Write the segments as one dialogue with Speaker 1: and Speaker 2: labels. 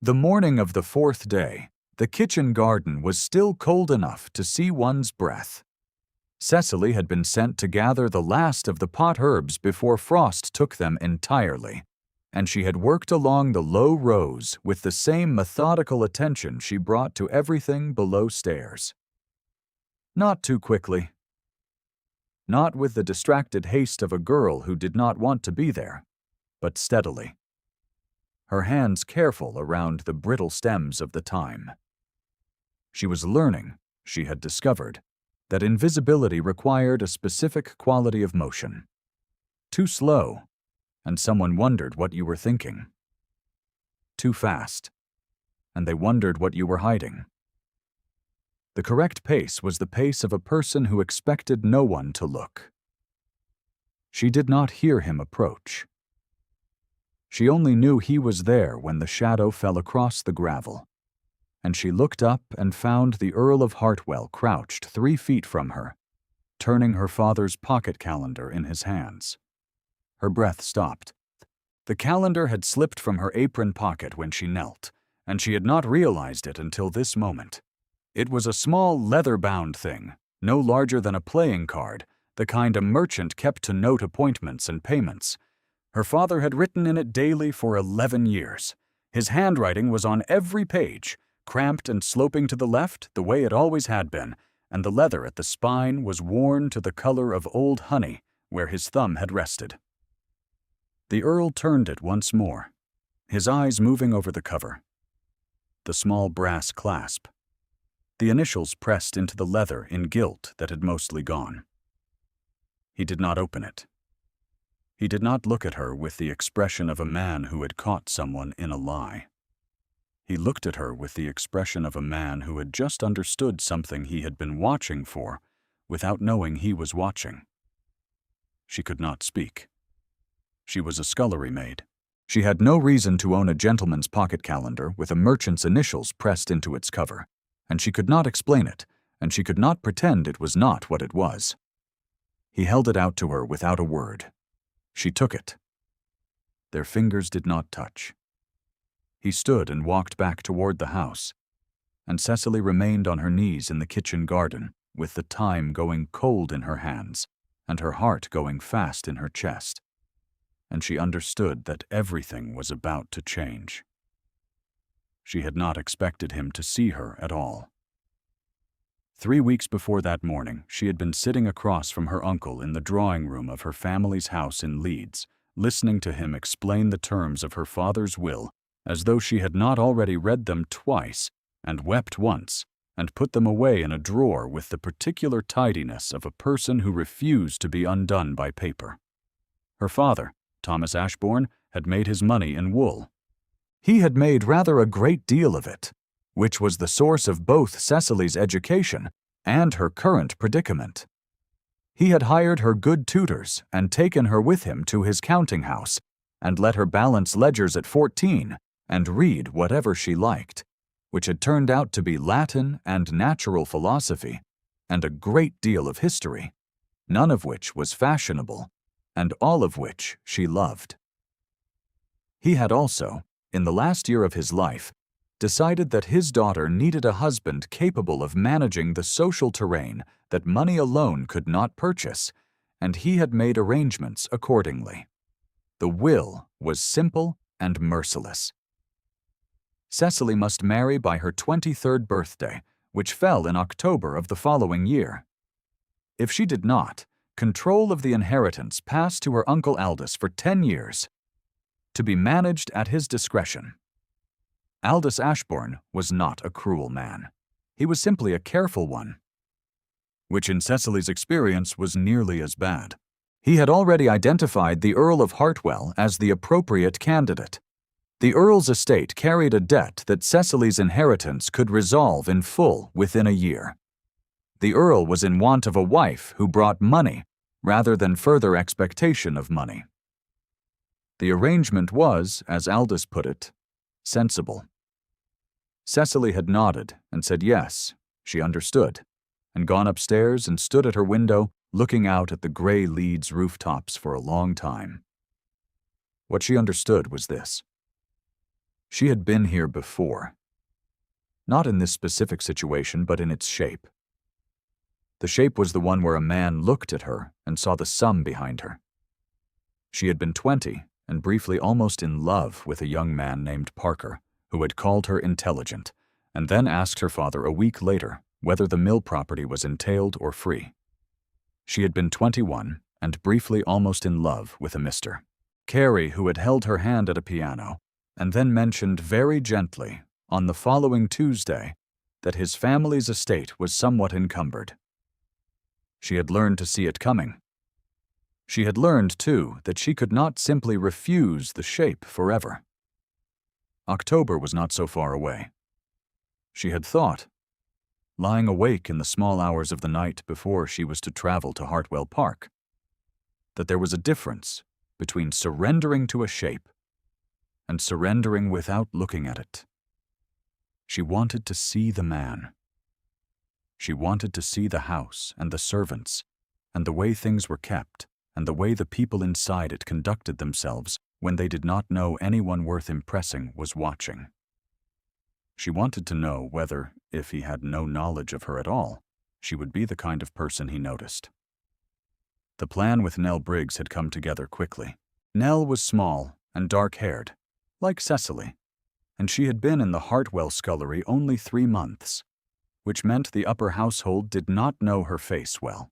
Speaker 1: The morning of the fourth day, the kitchen garden was still cold enough to see one's breath. Cecily had been sent to gather the last of the pot herbs before frost took them entirely, and she had worked along the low rows with the same methodical attention she brought to everything below stairs. Not too quickly. Not with the distracted haste of a girl who did not want to be there, but steadily. Her hands careful around the brittle stems of the thyme. She was learning, she had discovered, that invisibility required a specific quality of motion. Too slow, and someone wondered what you were thinking. Too fast, and they wondered what you were hiding. The correct pace was the pace of a person who expected no one to look. She did not hear him approach. She only knew he was there when the shadow fell across the gravel, and she looked up and found the Earl of Hartwell crouched 3 feet from her, turning her father's pocket calendar in his hands. Her breath stopped. The calendar had slipped from her apron pocket when she knelt, and she had not realized it until this moment. It was a small leather-bound thing, no larger than a playing card, the kind a merchant kept to note appointments and payments. Her father had written in it daily for 11 years. His handwriting was on every page, cramped and sloping to the left the way it always had been, and the leather at the spine was worn to the color of old honey where his thumb had rested. The Earl turned it once more, his eyes moving over the cover. The small brass clasp. The initials pressed into the leather in gilt that had mostly gone. He did not open it. He did not look at her with the expression of a man who had caught someone in a lie. He looked at her with the expression of a man who had just understood something he had been watching for without knowing he was watching. She could not speak. She was a scullery maid. She had no reason to own a gentleman's pocket calendar with a merchant's initials pressed into its cover, and she could not explain it, and she could not pretend it was not what it was. He held it out to her without a word. She took it. Their fingers did not touch. He stood and walked back toward the house, and Cecily remained on her knees in the kitchen garden, with the thyme going cold in her hands, and her heart going fast in her chest. And she understood that everything was about to change. She had not expected him to see her at all. 3 weeks before that morning, she had been sitting across from her uncle in the drawing room of her family's house in Leeds, listening to him explain the terms of her father's will as though she had not already read them twice and wept once and put them away in a drawer with the particular tidiness of a person who refused to be undone by paper. Her father, Thomas Ashbourne, had made his money in wool. He had made rather a great deal of it, which was the source of both Cecily's education and her current predicament. He had hired her good tutors and taken her with him to his counting house and let her balance ledgers at 14 and read whatever she liked, which had turned out to be Latin and natural philosophy and a great deal of history, none of which was fashionable, and all of which she loved. He had also, in the last year of his life, decided that his daughter needed a husband capable of managing the social terrain that money alone could not purchase, and he had made arrangements accordingly. The will was simple and merciless. Cecily must marry by her 23rd birthday, which fell in October of the following year. If she did not, control of the inheritance passed to her uncle Aldous for 10 years, to be managed at his discretion. Aldous Ashbourne was not a cruel man. He was simply a careful one, which in Cecily's experience was nearly as bad. He had already identified the Earl of Hartwell as the appropriate candidate. The Earl's estate carried a debt that Cecily's inheritance could resolve in full within a year. The Earl was in want of a wife who brought money rather than further expectation of money. The arrangement was, as Aldous put it, sensible. Cecily had nodded and said yes, she understood, and gone upstairs and stood at her window looking out at the gray Leeds rooftops for a long time. What she understood was this. She had been here before. Not in this specific situation, but in its shape. The shape was the one where a man looked at her and saw the sum behind her. She had been 20 and briefly almost in love with a young man named Parker, who had called her intelligent, and then asked her father a week later whether the mill property was entailed or free. She had been 21 and briefly almost in love with a Mr. Carey, who had held her hand at a piano and then mentioned very gently on the following Tuesday that his family's estate was somewhat encumbered. She had learned to see it coming. She had learned, too, that she could not simply refuse the shape forever. October was not so far away. She had thought, lying awake in the small hours of the night before she was to travel to Hartwell Park, that there was a difference between surrendering to a shape and surrendering without looking at it. She wanted to see the man. She wanted to see the house and the servants and the way things were kept and the way the people inside it conducted themselves when they did not know anyone worth impressing was watching. She wanted to know whether, if he had no knowledge of her at all, she would be the kind of person he noticed. The plan with Nell Briggs had come together quickly. Nell was small and dark-haired, like Cecily, and she had been in the Hartwell scullery only 3 months, which meant the upper household did not know her face well.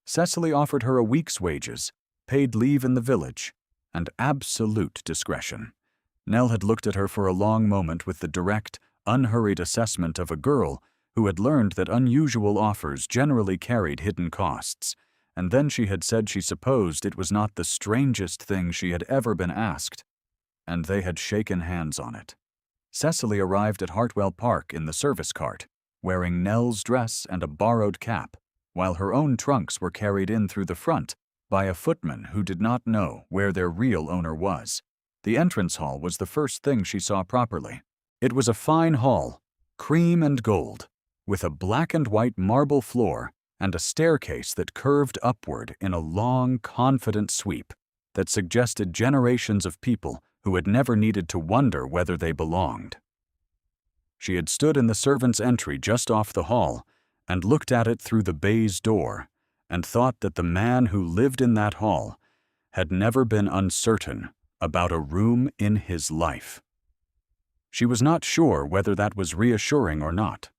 Speaker 1: Cecily offered her a week's wages, paid leave in the village, and absolute discretion. Nell had looked at her for a long moment with the direct, unhurried assessment of a girl who had learned that unusual offers generally carried hidden costs, and then she had said she supposed it was not the strangest thing she had ever been asked, and they had shaken hands on it. Cecily arrived at Hartwell Park in the service cart, wearing Nell's dress and a borrowed cap, while her own trunks were carried in through the front by a footman who did not know where their real owner was. The entrance hall was the first thing she saw properly. It was a fine hall, cream and gold, with a black and white marble floor and a staircase that curved upward in a long, confident sweep that suggested generations of people who had never needed to wonder whether they belonged. She had stood in the servants' entry just off the hall and looked at it through the baize door and thought that the man who lived in that hall had never been uncertain about a room in his life. She was not sure whether that was reassuring or not.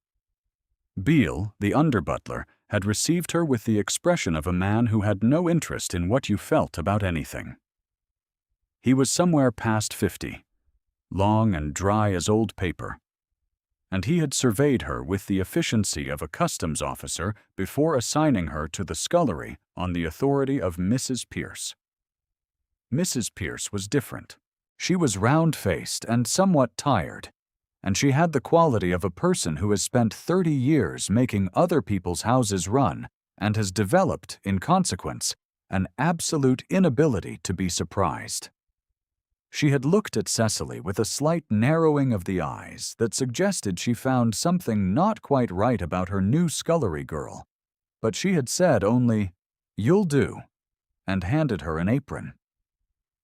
Speaker 1: Beale, the under-butler, had received her with the expression of a man who had no interest in what you felt about anything. He was somewhere past 50, long and dry as old paper, and he had surveyed her with the efficiency of a customs officer before assigning her to the scullery on the authority of Mrs. Pierce. Mrs. Pierce was different. She was round-faced and somewhat tired, and she had the quality of a person who has spent 30 years making other people's houses run and has developed, in consequence, an absolute inability to be surprised. She had looked at Cecily with a slight narrowing of the eyes that suggested she found something not quite right about her new scullery girl, but she had said only, "You'll do," and handed her an apron.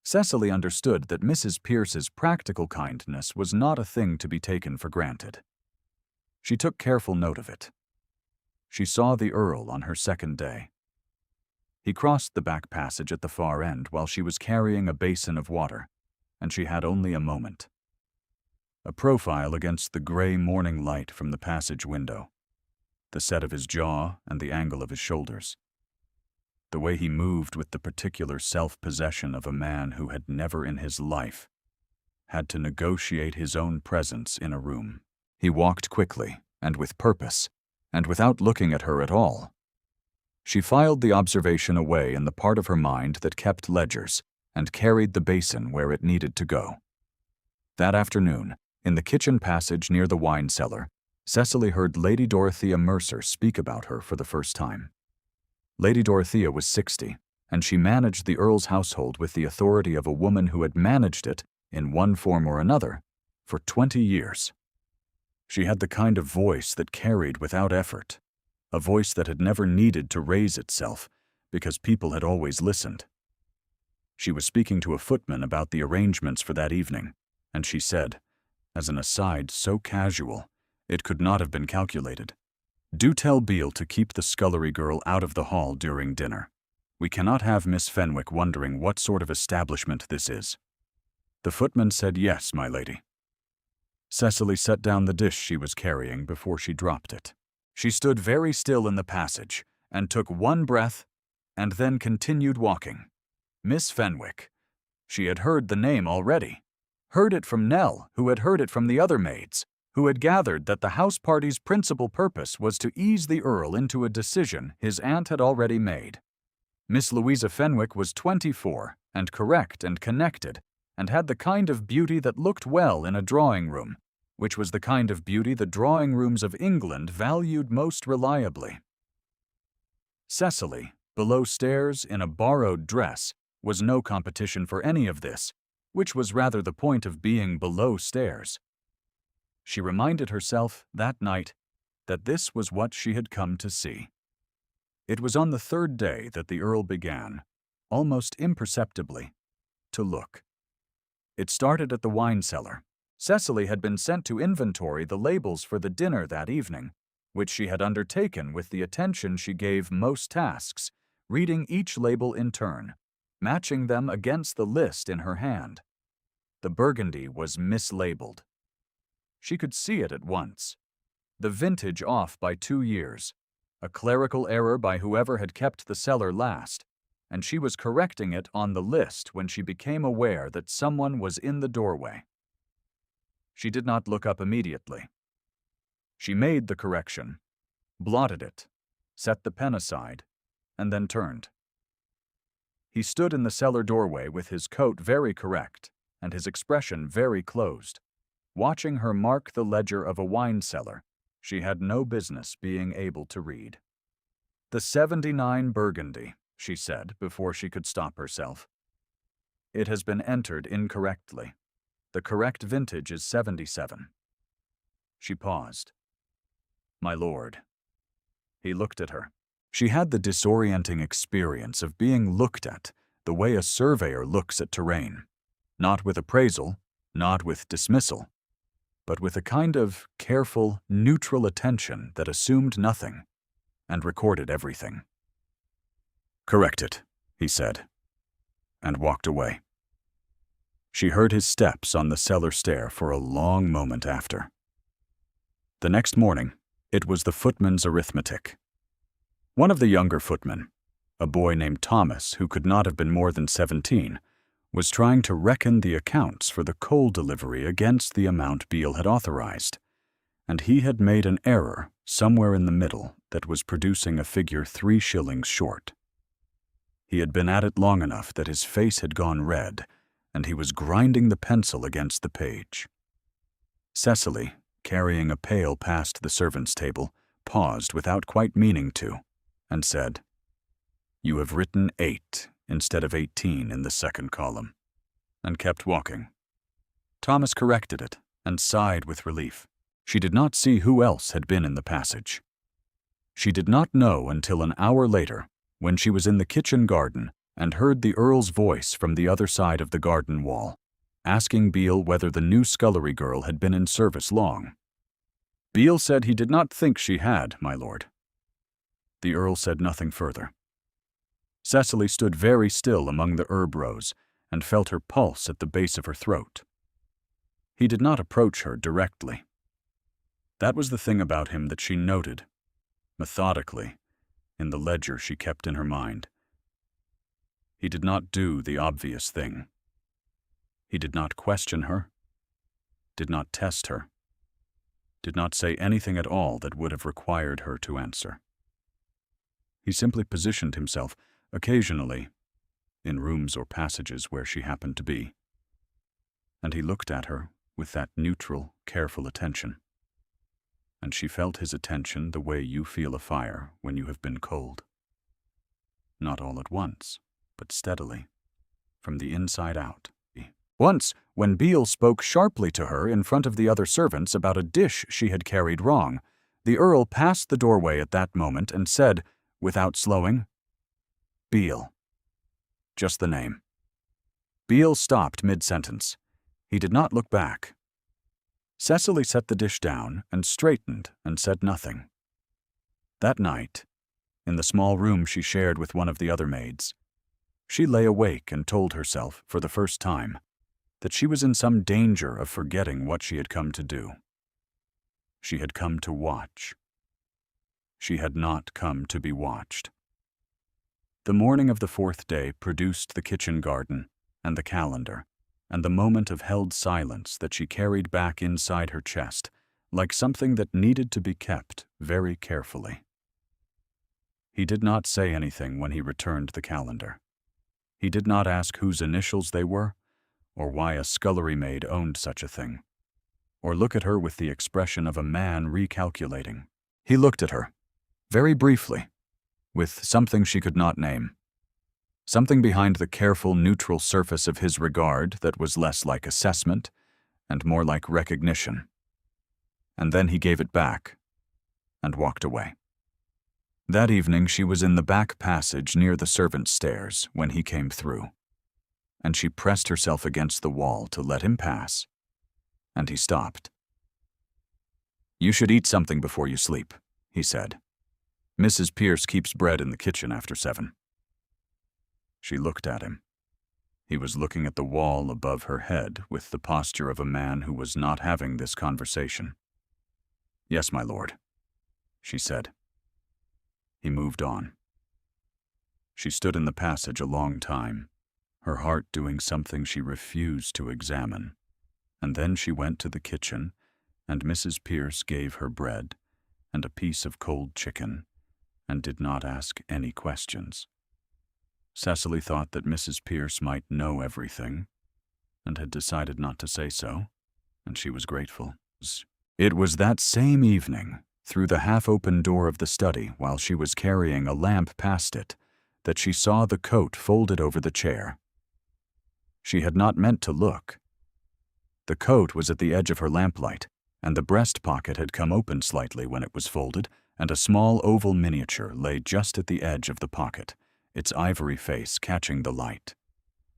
Speaker 1: Cecily understood that Mrs. Pierce's practical kindness was not a thing to be taken for granted. She took careful note of it. She saw the Earl on her second day. He crossed the back passage at the far end while she was carrying a basin of water, and she had only a moment. A profile against the gray morning light from the passage window, the set of his jaw and the angle of his shoulders, the way he moved with the particular self-possession of a man who had never in his life had to negotiate his own presence in a room. He walked quickly and with purpose, and without looking at her at all. She filed the observation away in the part of her mind that kept ledgers and carried the basin where it needed to go. That afternoon, in the kitchen passage near the wine cellar, Cecily heard Lady Dorothea Mercer speak about her for the first time. Lady Dorothea was 60, and she managed the Earl's household with the authority of a woman who had managed it, in one form or another, for 20 years. She had the kind of voice that carried without effort, a voice that had never needed to raise itself because people had always listened. She was speaking to a footman about the arrangements for that evening, and she said, as an aside so casual, it could not have been calculated. Do tell Beale to keep the scullery girl out of the hall during dinner. We cannot have Miss Fenwick wondering what sort of establishment this is. The footman said yes, my lady. Cecily set down the dish she was carrying before she dropped it. She stood very still in the passage and took one breath and then continued walking. Miss Fenwick. She had heard the name already. Heard it from Nell, who had heard it from the other maids, who had gathered that the house party's principal purpose was to ease the Earl into a decision his aunt had already made. Miss Louisa Fenwick was 24 and correct and connected, and had the kind of beauty that looked well in a drawing room, which was the kind of beauty the drawing rooms of England valued most reliably. Cecily, below stairs in a borrowed dress, was no competition for any of this, which was rather the point of being below stairs. She reminded herself that night that this was what she had come to see. It was on the third day that the Earl began, almost imperceptibly, to look. It started at the wine cellar. Cecily had been sent to inventory the labels for the dinner that evening, which she had undertaken with the attention she gave most tasks, reading each label in turn, matching them against the list in her hand. The burgundy was mislabeled. She could see it at once. The vintage off by 2 years, a clerical error by whoever had kept the cellar last, and she was correcting it on the list when she became aware that someone was in the doorway. She did not look up immediately. She made the correction, blotted it, set the pen aside, and then turned. He stood in the cellar doorway with his coat very correct and his expression very closed, watching her mark the ledger of a wine cellar she had no business being able to read. "The 79 Burgundy," she said before she could stop herself. "It has been entered incorrectly. The correct vintage is 77. She paused. "My lord." He looked at her. She had the disorienting experience of being looked at the way a surveyor looks at terrain, not with appraisal, not with dismissal, but with a kind of careful, neutral attention that assumed nothing and recorded everything. "Correct it," he said, and walked away. She heard his steps on the cellar stair for a long moment after. The next morning, it was the footman's arithmetic. One of the younger footmen, a boy named Thomas who could not have been more than 17, was trying to reckon the accounts for the coal delivery against the amount Beale had authorized, and he had made an error somewhere in the middle that was producing a figure 3 shillings short. He had been at it long enough that his face had gone red, and he was grinding the pencil against the page. Cecily, carrying a pail past the servants' table, paused without quite meaning to, and said, "You have written 8 instead of 18 in the second column," and kept walking. Thomas corrected it and sighed with relief. She did not see who else had been in the passage. She did not know until an hour later, when she was in the kitchen garden and heard the Earl's voice from the other side of the garden wall, asking Beale whether the new scullery girl had been in service long. Beale said he did not think she had, my lord. The Earl said nothing further. Cecily stood very still among the herb rows and felt her pulse at the base of her throat. He did not approach her directly. That was the thing about him that she noted, methodically, in the ledger she kept in her mind. He did not do the obvious thing. He did not question her, did not test her, did not say anything at all that would have required her to answer. He simply positioned himself, occasionally, in rooms or passages where she happened to be, and he looked at her with that neutral, careful attention. And she felt his attention the way you feel a fire when you have been cold. Not all at once, but steadily, from the inside out. Once, when Beale spoke sharply to her in front of the other servants about a dish she had carried wrong, the Earl passed the doorway at that moment and said, without slowing, "Beale." Just the name. Beale stopped mid-sentence. He did not look back. Cecily set the dish down and straightened and said nothing. That night, in the small room she shared with one of the other maids, she lay awake and told herself, for the first time, that she was in some danger of forgetting what she had come to do. She had come to watch. She had not come to be watched. The morning of the fourth day produced the kitchen garden and the calendar, and the moment of held silence that she carried back inside her chest, like something that needed to be kept very carefully. He did not say anything when he returned the calendar. He did not ask whose initials they were, or why a scullery maid owned such a thing, or look at her with the expression of a man recalculating. He looked at her, very briefly, with something she could not name. Something behind the careful, neutral surface of his regard that was less like assessment and more like recognition. And then he gave it back and walked away. That evening she was in the back passage near the servants' stairs when he came through, and she pressed herself against the wall to let him pass, and he stopped. "You should eat something before you sleep," he said. "Mrs. Pierce keeps bread in the kitchen after 7. She looked at him. He was looking at the wall above her head with the posture of a man who was not having this conversation. "Yes, my lord," she said. He moved on. She stood in the passage a long time, her heart doing something she refused to examine, and then she went to the kitchen, and Mrs. Pierce gave her bread and a piece of cold chicken, and did not ask any questions. Cecily thought that Mrs. Pierce might know everything, and had decided not to say so, and she was grateful. It was that same evening, through the half-open door of the study while she was carrying a lamp past it, that she saw the coat folded over the chair. She had not meant to look. The coat was at the edge of her lamplight, and the breast pocket had come open slightly when it was folded, and a small oval miniature lay just at the edge of the pocket, its ivory face catching the light.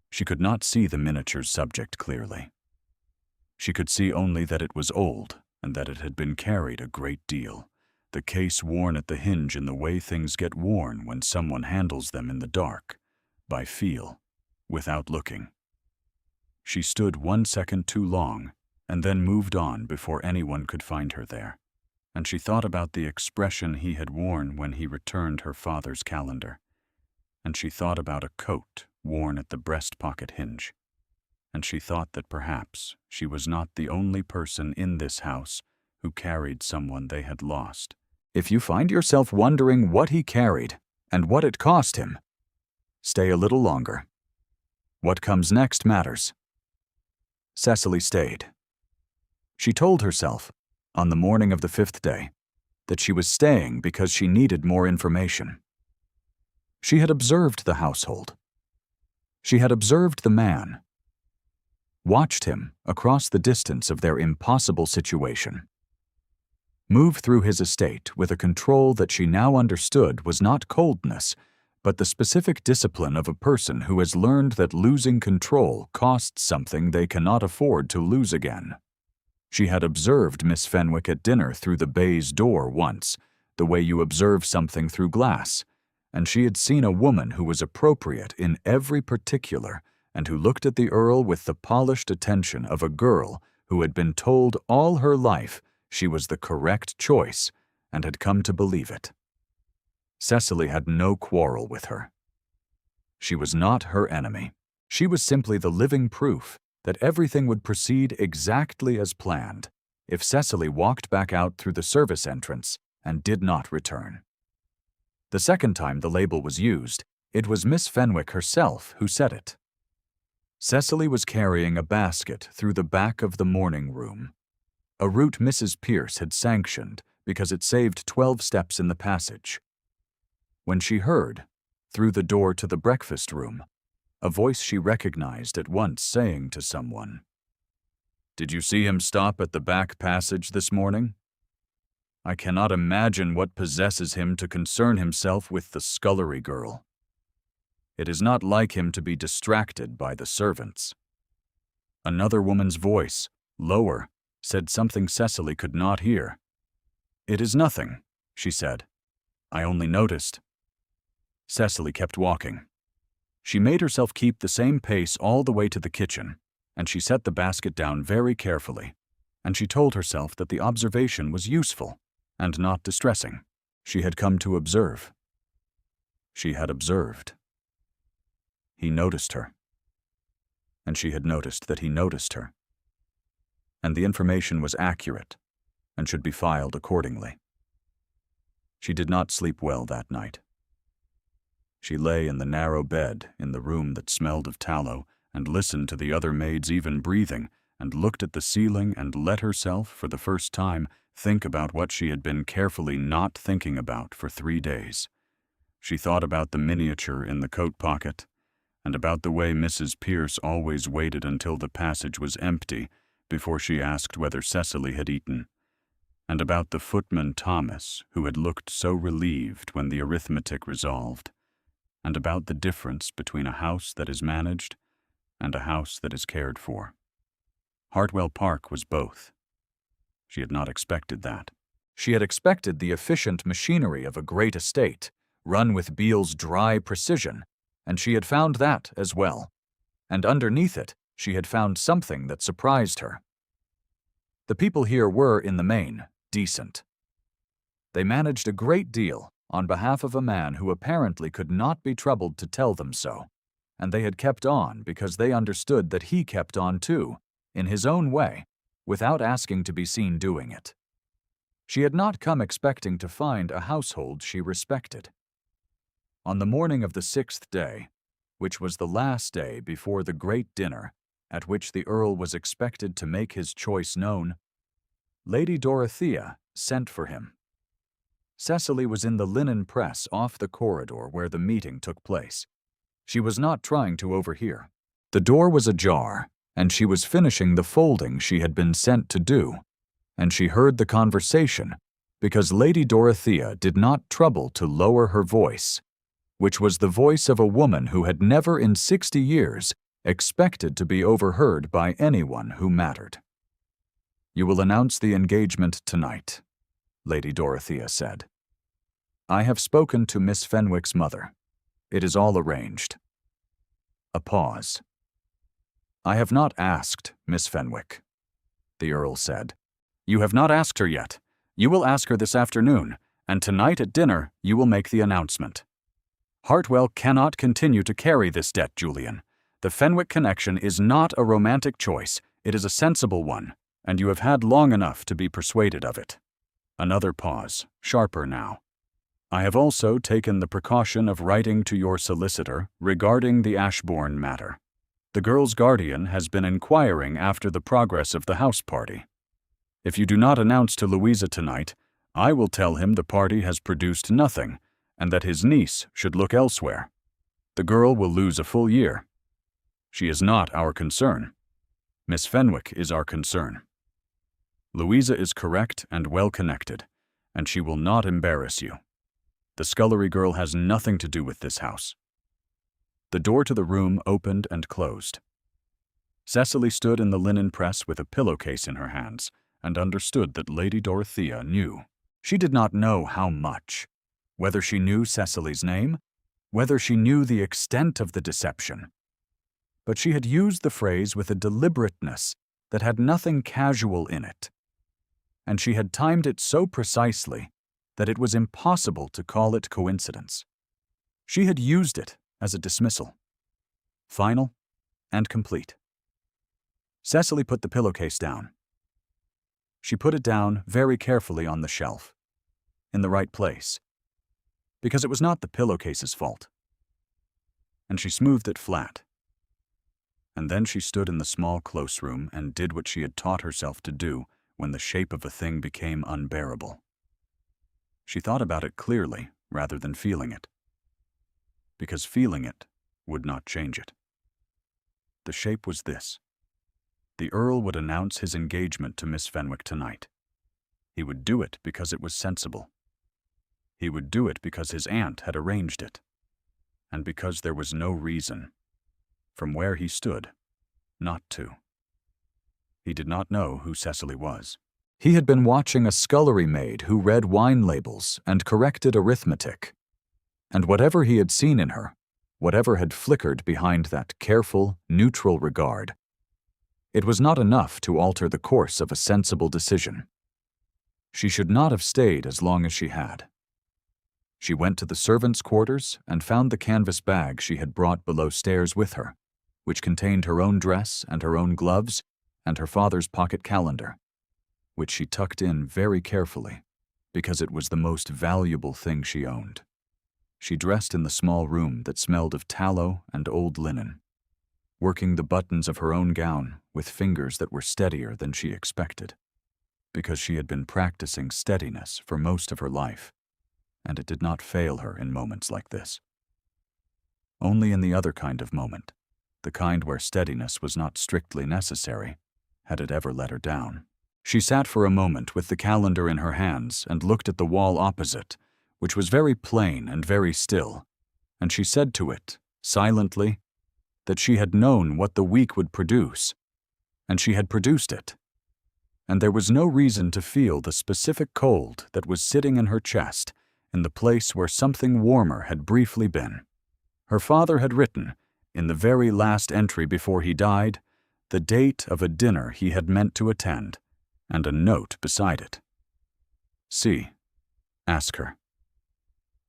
Speaker 1: She could not see the miniature's subject clearly. She could see only that it was old, and that it had been carried a great deal, the case worn at the hinge in the way things get worn when someone handles them in the dark, by feel, without looking. She stood 1 second too long, and then moved on before anyone could find her there, and she thought about the expression he had worn when he returned her father's calendar, and she thought about a coat worn at the breast pocket hinge, and she thought that perhaps she was not the only person in this house who carried someone they had lost. If you find yourself wondering what he carried and what it cost him, stay a little longer. What comes next matters. Cecily stayed. She told herself, on the morning of the 5th day, that she was staying because she needed more information. She had observed the household. She had observed the man, watched him across the distance of their impossible situation, move through his estate with a control that she now understood was not coldness, but the specific discipline of a person who has learned that losing control costs something they cannot afford to lose again. She had observed Miss Fenwick at dinner through the baize door once, the way you observe something through glass, and she had seen a woman who was appropriate in every particular and who looked at the Earl with the polished attention of a girl who had been told all her life she was the correct choice and had come to believe it. Cecily had no quarrel with her. She was not her enemy. She was simply the living proof that everything would proceed exactly as planned if Cecily walked back out through the service entrance and did not return. The second time the label was used, it was Miss Fenwick herself who said it. Cecily was carrying a basket through the back of the morning room, a route Mrs. Pierce had sanctioned because it saved 12 steps in the passage, when she heard, through the door to the breakfast room, a voice she recognized at once saying to someone, "Did you see him stop at the back passage this morning? I cannot imagine what possesses him to concern himself with the scullery girl. It is not like him to be distracted by the servants." Another woman's voice, lower, said something Cecily could not hear. "It is nothing," she said. "I only noticed." Cecily kept walking. She made herself keep the same pace all the way to the kitchen, and she set the basket down very carefully, and she told herself that the observation was useful and not distressing. She had come to observe. She had observed. He noticed her. And she had noticed that he noticed her. And the information was accurate and should be filed accordingly. She did not sleep well that night. She lay in the narrow bed in the room that smelled of tallow and listened to the other maids even breathing and looked at the ceiling and let herself, for the first time, think about what she had been carefully not thinking about for 3 days. She thought about the miniature in the coat pocket, and about the way Mrs. Pierce always waited until the passage was empty before she asked whether Cecily had eaten, and about the footman Thomas, who had looked so relieved when the arithmetic resolved, and about the difference between a house that is managed and a house that is cared for. Hartwell Park was both. She had not expected that. She had expected the efficient machinery of a great estate, run with Beale's dry precision, and she had found that as well. And underneath it, she had found something that surprised her. The people here were, in the main, decent. They managed a great deal on behalf of a man who apparently could not be troubled to tell them so, and they had kept on because they understood that he kept on too, in his own way, without asking to be seen doing it. She had not come expecting to find a household she respected. On the morning of the 6th day, which was the last day before the great dinner, at which the Earl was expected to make his choice known, Lady Dorothea sent for him. Cecily was in the linen press off the corridor where the meeting took place. She was not trying to overhear. The door was ajar, and she was finishing the folding she had been sent to do, and she heard the conversation because Lady Dorothea did not trouble to lower her voice, which was the voice of a woman who had never in 60 years expected to be overheard by anyone who mattered. "You will announce the engagement tonight," Lady Dorothea said. "I have spoken to Miss Fenwick's mother. It is all arranged." A pause. "I have not asked Miss Fenwick," the Earl said. "You have not asked her yet. You will ask her this afternoon, and tonight at dinner you will make the announcement. Hartwell cannot continue to carry this debt, Julian. The Fenwick connection is not a romantic choice. It is a sensible one, and you have had long enough to be persuaded of it." Another pause, sharper now. "I have also taken the precaution of writing to your solicitor regarding the Ashbourne matter. The girl's guardian has been inquiring after the progress of the house party. If you do not announce to Louisa tonight, I will tell him the party has produced nothing, and that his niece should look elsewhere. The girl will lose a full year. She is not our concern. Miss Fenwick is our concern. Louisa is correct and well-connected, and she will not embarrass you. The scullery girl has nothing to do with this house." The door to the room opened and closed. Cecily stood in the linen press with a pillowcase in her hands, and understood that Lady Dorothea knew. She did not know how much. Whether she knew Cecily's name, whether she knew the extent of the deception. But she had used the phrase with a deliberateness that had nothing casual in it, and she had timed it so precisely that it was impossible to call it coincidence. She had used it as a dismissal, final and complete. Cecily put the pillowcase down. She put it down very carefully on the shelf, in the right place, because it was not the pillowcase's fault. And she smoothed it flat. And then she stood in the small close room and did what she had taught herself to do when the shape of a thing became unbearable. She thought about it clearly rather than feeling it, because feeling it would not change it. The shape was this. The Earl would announce his engagement to Miss Fenwick tonight. He would do it because it was sensible. He would do it because his aunt had arranged it, and because there was no reason, from where he stood, not to. He did not know who Cecily was. He had been watching a scullery maid who read wine labels and corrected arithmetic. And whatever he had seen in her, whatever had flickered behind that careful, neutral regard, it was not enough to alter the course of a sensible decision. She should not have stayed as long as she had. She went to the servants' quarters and found the canvas bag she had brought below stairs with her, which contained her own dress and her own gloves and her father's pocket calendar, which she tucked in very carefully because it was the most valuable thing she owned. She dressed in the small room that smelled of tallow and old linen, working the buttons of her own gown with fingers that were steadier than she expected, because she had been practicing steadiness for most of her life, and it did not fail her in moments like this. Only in the other kind of moment, the kind where steadiness was not strictly necessary, had it ever let her down. She sat for a moment with the calendar in her hands and looked at the wall opposite, which was very plain and very still, and she said to it, silently, that she had known what the week would produce, and she had produced it. And there was no reason to feel the specific cold that was sitting in her chest in the place where something warmer had briefly been. Her father had written, in the very last entry before he died, the date of a dinner he had meant to attend, and a note beside it. See, ask her.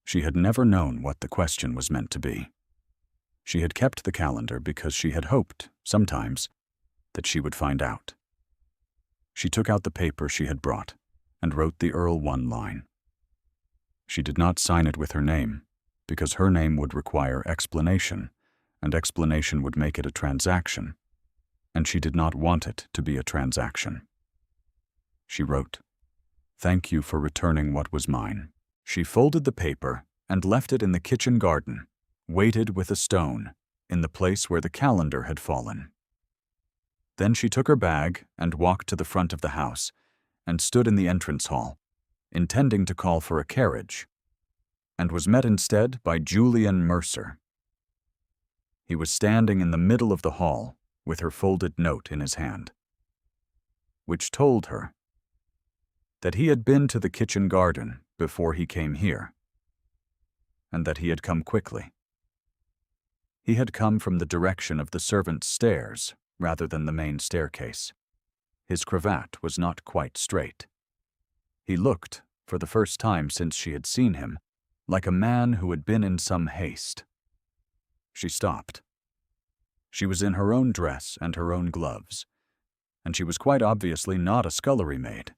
Speaker 1: She had never known what the question was meant to be. She had kept the calendar because she had hoped, sometimes, that she would find out. She took out the paper she had brought and wrote the Earl one line. She did not sign it with her name, because her name would require explanation, and explanation would make it a transaction, and she did not want it to be a transaction. She wrote, "Thank you for returning what was mine." She folded the paper and left it in the kitchen garden, weighted with a stone, in the place where the calendar had fallen. Then she took her bag and walked to the front of the house and stood in the entrance hall, intending to call for a carriage, and was met instead by Julian Mercer. He was standing in the middle of the hall with her folded note in his hand, which told her that he had been to the kitchen garden before he came here, and that he had come quickly. He had come from the direction of the servants' stairs rather than the main staircase. His cravat was not quite straight. He looked, for the first time since she had seen him, like a man who had been in some haste. She stopped. She was in her own dress and her own gloves, and she was quite obviously not a scullery maid.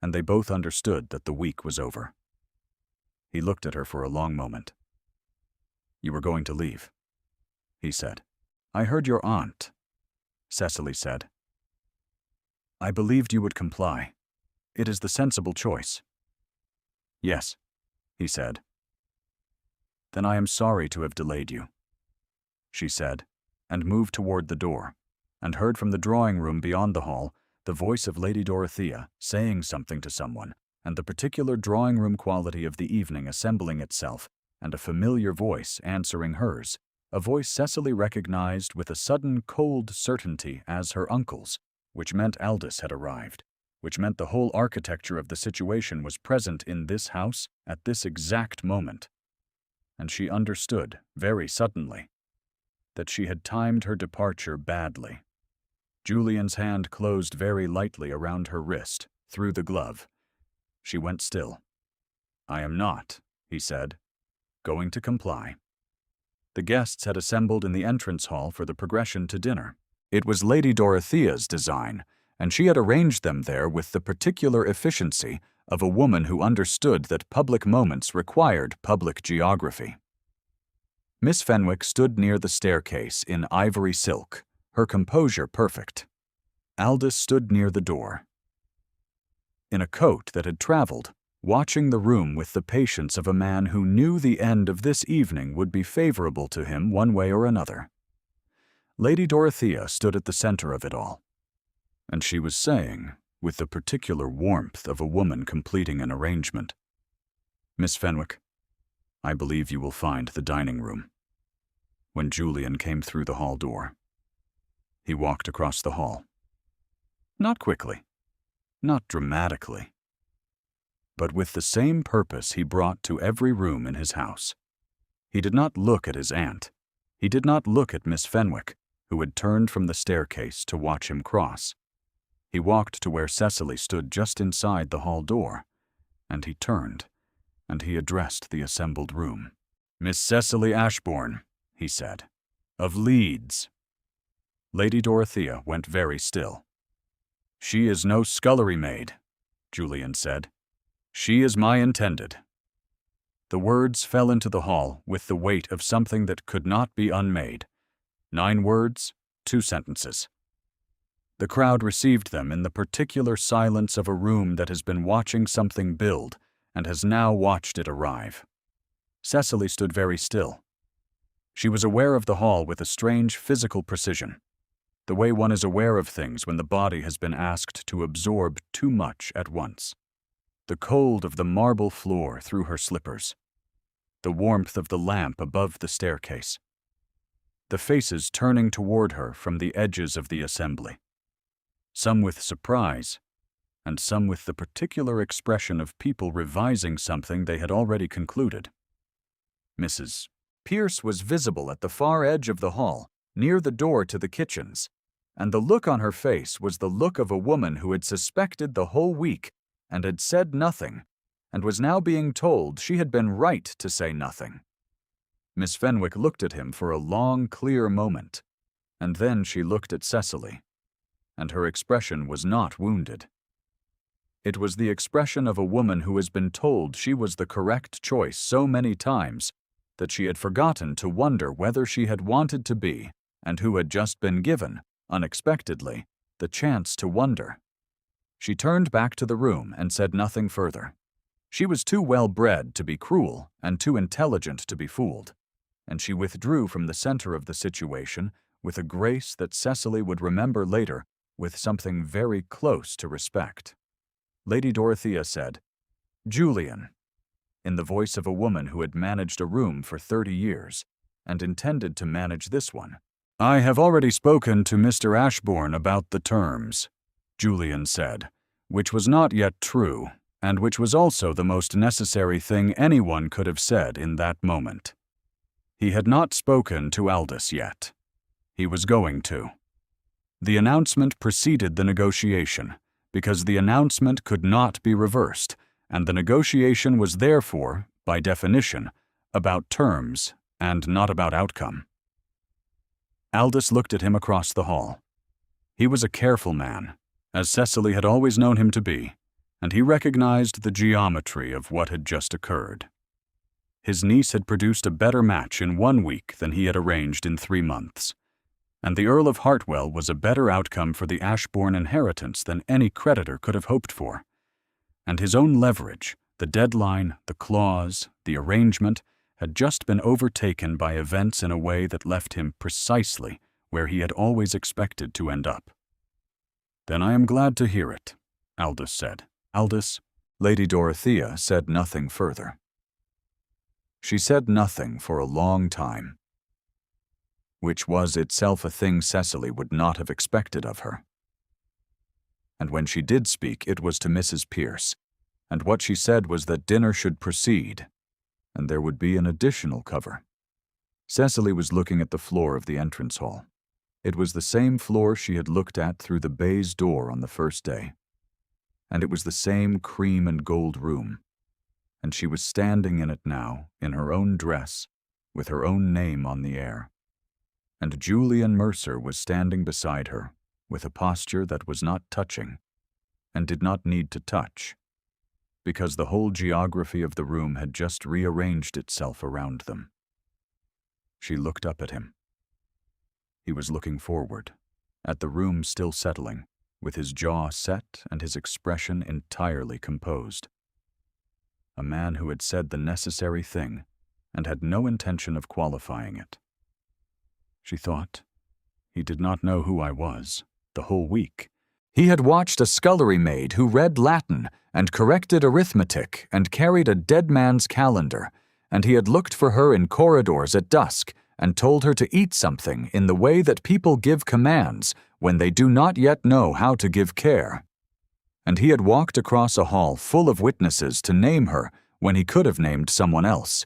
Speaker 1: And they both understood that the week was over. He looked at her for a long moment. "You were going to leave," he said. "I heard your aunt," Cecily said. "I believed you would comply. It is the sensible choice." "Yes," he said. "Then I am sorry to have delayed you," she said, and moved toward the door, and heard from the drawing room beyond the hall the voice of Lady Dorothea saying something to someone, and the particular drawing-room quality of the evening assembling itself, and a familiar voice answering hers, a voice Cecily recognized with a sudden cold certainty as her uncle's, which meant Aldous had arrived, which meant the whole architecture of the situation was present in this house at this exact moment. And she understood, very suddenly, that she had timed her departure badly. Julian's hand closed very lightly around her wrist, through the glove. She went still. "I am not," he said, "going to comply." The guests had assembled in the entrance hall for the progression to dinner. It was Lady Dorothea's design, and she had arranged them there with the particular efficiency of a woman who understood that public moments required public geography. Miss Fenwick stood near the staircase in ivory silk, her composure perfect. Aldous stood near the door, in a coat that had traveled, watching the room with the patience of a man who knew the end of this evening would be favorable to him one way or another. Lady Dorothea stood at the center of it all, and she was saying, with the particular warmth of a woman completing an arrangement, "Miss Fenwick, I believe you will find the dining room." When Julian came through the hall door, he walked across the hall, Not quickly, not dramatically, but with the same purpose he brought to every room in his house. He did not look at his aunt. He did not look at Miss Fenwick, who had turned from the staircase to watch him cross. He walked to where Cecily stood just inside the hall door, and he turned, and he addressed the assembled room. "Miss Cecily Ashbourne," he said, "of Leeds." Lady Dorothea went very still. "She is no scullery maid," Julian said. "She is my intended." The words fell into the hall with the weight of something that could not be unmade. 9 words, 2 sentences. The crowd received them in the particular silence of a room that has been watching something build and has now watched it arrive. Cecily stood very still. She was aware of the hall with a strange physical precision, the way one is aware of things when the body has been asked to absorb too much at once. The cold of the marble floor through her slippers, the warmth of the lamp above the staircase, the faces turning toward her from the edges of the assembly, some with surprise, and some with the particular expression of people revising something they had already concluded. Mrs. Pierce was visible at the far edge of the hall, near the door to the kitchens, and the look on her face was the look of a woman who had suspected the whole week and had said nothing, and was now being told she had been right to say nothing. Miss Fenwick looked at him for a long, clear moment, and then she looked at Cecily, and her expression was not wounded. It was the expression of a woman who has been told she was the correct choice so many times that she had forgotten to wonder whether she had wanted to be, and who had just been given, unexpectedly, the chance to wonder. She turned back to the room and said nothing further. She was too well-bred to be cruel and too intelligent to be fooled, and she withdrew from the center of the situation with a grace that Cecily would remember later with something very close to respect. Lady Dorothea said, "Julian," in the voice of a woman who had managed a room for 30 years and intended to manage this one. "I have already spoken to Mr. Ashbourne about the terms," Julian said, which was not yet true, and which was also the most necessary thing anyone could have said in that moment. He had not spoken to Aldous yet. He was going to. The announcement preceded the negotiation, because the announcement could not be reversed, and the negotiation was therefore, by definition, about terms and not about outcome. Aldous looked at him across the hall. He was a careful man, as Cecily had always known him to be, and he recognized the geometry of what had just occurred. His niece had produced a better match in 1 week than he had arranged in 3 months, and the Earl of Hartwell was a better outcome for the Ashbourne inheritance than any creditor could have hoped for. And his own leverage, the deadline, the clause, the arrangement, had just been overtaken by events in a way that left him precisely where he had always expected to end up. "Then I am glad to hear it," Aldous said. "Aldous." Lady Dorothea said nothing further. She said nothing for a long time, which was itself a thing Cecily would not have expected of her. And when she did speak, it was to Mrs. Pierce, and what she said was that dinner should proceed, and there would be an additional cover. Cecily was looking at the floor of the entrance hall. It was the same floor she had looked at through the baize door on the first day, and it was the same cream and gold room, and she was standing in it now, in her own dress, with her own name on the air. And Julian Mercer was standing beside her, with a posture that was not touching, and did not need to touch, because the whole geography of the room had just rearranged itself around them. She looked up at him. He was looking forward, at the room still settling, with his jaw set and his expression entirely composed. A man who had said the necessary thing and had no intention of qualifying it. She thought, he did not know who I was, the whole week. He had watched a scullery maid who read Latin and corrected arithmetic and carried a dead man's calendar, and he had looked for her in corridors at dusk and told her to eat something in the way that people give commands when they do not yet know how to give care. And he had walked across a hall full of witnesses to name her when he could have named someone else.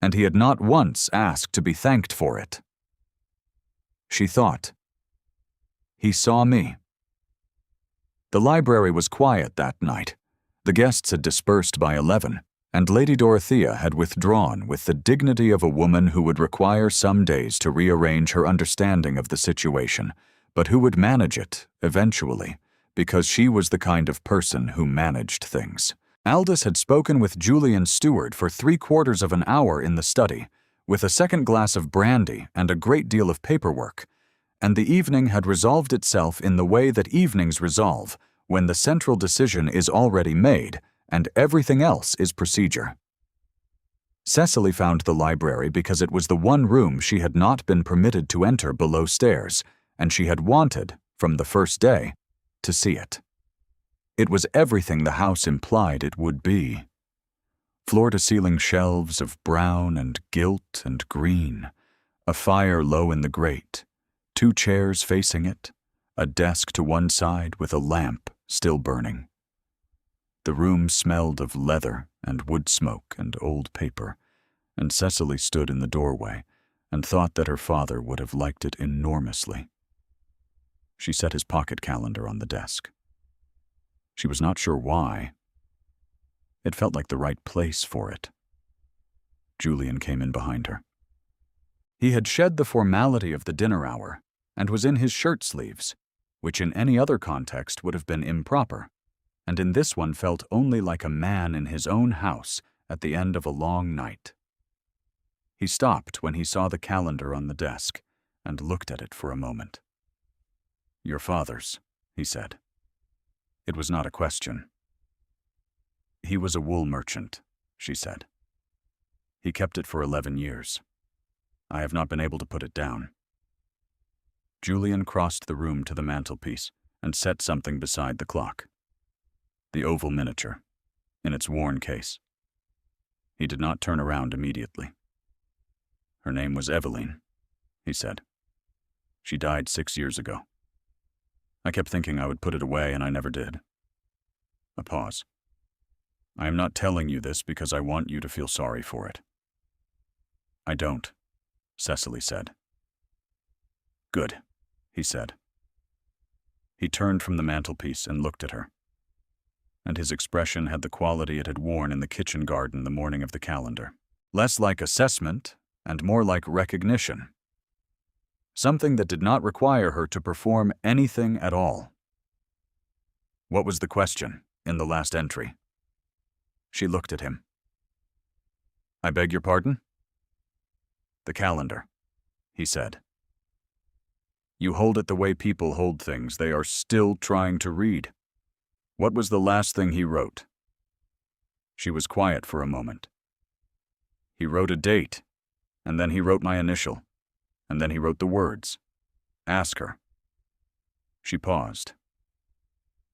Speaker 1: And he had not once asked to be thanked for it. She thought. He saw me. The library was quiet that night. The guests had dispersed by 11, and Lady Dorothea had withdrawn with the dignity of a woman who would require some days to rearrange her understanding of the situation, but who would manage it, eventually, because she was the kind of person who managed things. Aldous had spoken with Julian's steward for 3/4 of an hour in the study, with a second glass of brandy and a great deal of paperwork, and the evening had resolved itself in the way that evenings resolve, when the central decision is already made and everything else is procedure. Cecily found the library because it was the one room she had not been permitted to enter below stairs, and she had wanted, from the first day, to see it. It was everything the house implied it would be. Floor-to-ceiling shelves of brown and gilt and green, a fire low in the grate, 2 chairs facing it, a desk to one side with a lamp still burning. The room smelled of leather and wood smoke and old paper, and Cecily stood in the doorway and thought that her father would have liked it enormously. She set his pocket calendar on the desk. She was not sure why. It felt like the right place for it. Julian came in behind her. He had shed the formality of the dinner hour and was in his shirt sleeves, which in any other context would have been improper, and in this one felt only like a man in his own house at the end of a long night. He stopped when he saw the calendar on the desk and looked at it for a moment. "Your father's," he said. It was not a question. "He was a wool merchant," she said. "He kept it for 11 years. I have not been able to put it down." Julian crossed the room to the mantelpiece and set something beside the clock. The oval miniature, in its worn case. He did not turn around immediately. "Her name was Eveline," he said. "She died 6 years ago. I kept thinking I would put it away, and I never did." A pause. "I am not telling you this because I want you to feel sorry for it." "I don't," Cecily said. "Good," he said. He turned from the mantelpiece and looked at her, and his expression had the quality it had worn in the kitchen garden the morning of the calendar. Less like assessment and more like recognition. Something that did not require her to perform anything at all. What was the question in the last entry? She looked at him. "I beg your pardon?" "The calendar," he said. "You hold it the way people hold things they are still trying to read. What was the last thing he wrote?" She was quiet for a moment. "He wrote a date, and then he wrote my initial, and then he wrote the words. Ask her." She paused.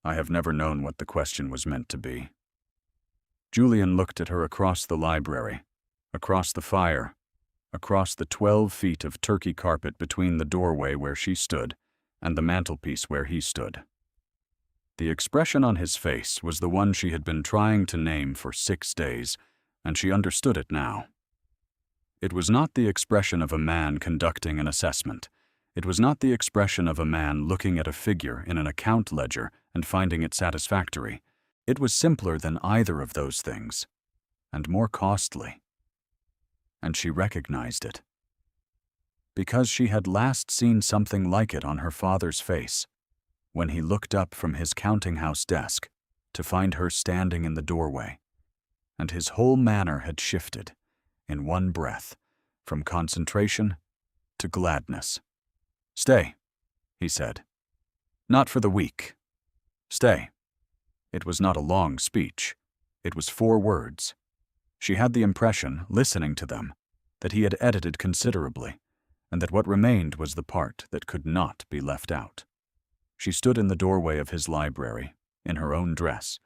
Speaker 1: I have never known what the question was meant to be. Julian looked at her across the library, across the fire, across the 12 feet of turkey carpet between the doorway where she stood and the mantelpiece where he stood. The expression on his face was the one she had been trying to name for 6 days, and she understood it now. It was not the expression of a man conducting an assessment. It was not the expression of a man looking at a figure in an account ledger and finding it satisfactory. It was simpler than either of those things, and more costly. And she recognized it. Because she had last seen something like it on her father's face, when he looked up from his counting-house desk to find her standing in the doorway, and his whole manner had shifted, in one breath, from concentration to gladness. "Stay," he said. "Not for the week. Stay." It was not a long speech. It was 4 words. She had the impression, listening to them, that he had edited considerably, and that what remained was the part that could not be left out. She stood in the doorway of his library, in her own dress,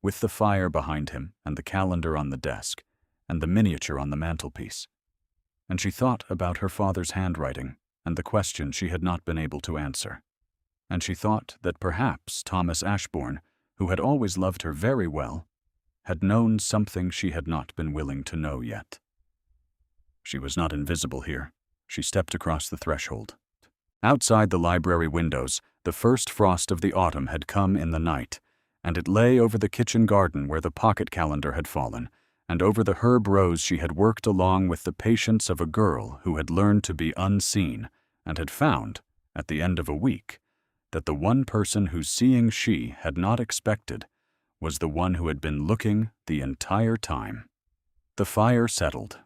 Speaker 1: with the fire behind him and the calendar on the desk, and the miniature on the mantelpiece. And she thought about her father's handwriting and the question she had not been able to answer. and she thought that perhaps Thomas Ashbourne, who had always loved her very well, had known something she had not been willing to know yet. She was not invisible here. She stepped across the threshold. Outside the library windows, the first frost of the autumn had come in the night, and it lay over the kitchen garden where the pocket calendar had fallen, and over the herb rows she had worked along with the patience of a girl who had learned to be unseen and had found, at the end of a week, that the one person whose seeing she had not expected was the one who had been looking the entire time. The fire settled.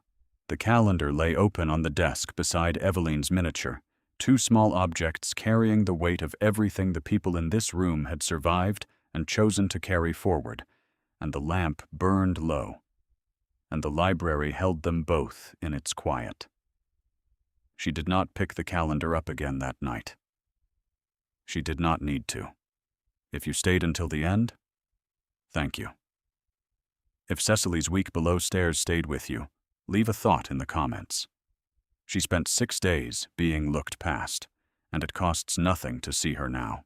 Speaker 1: The calendar lay open on the desk beside Eveline's miniature, two small objects carrying the weight of everything the people in this room had survived and chosen to carry forward, and the lamp burned low, and the library held them both in its quiet. She did not pick the calendar up again that night. She did not need to. If you stayed until the end, thank you. If Cecily's week below stairs stayed with you, leave a thought in the comments. She spent 6 days being looked past, and it costs nothing to see her now.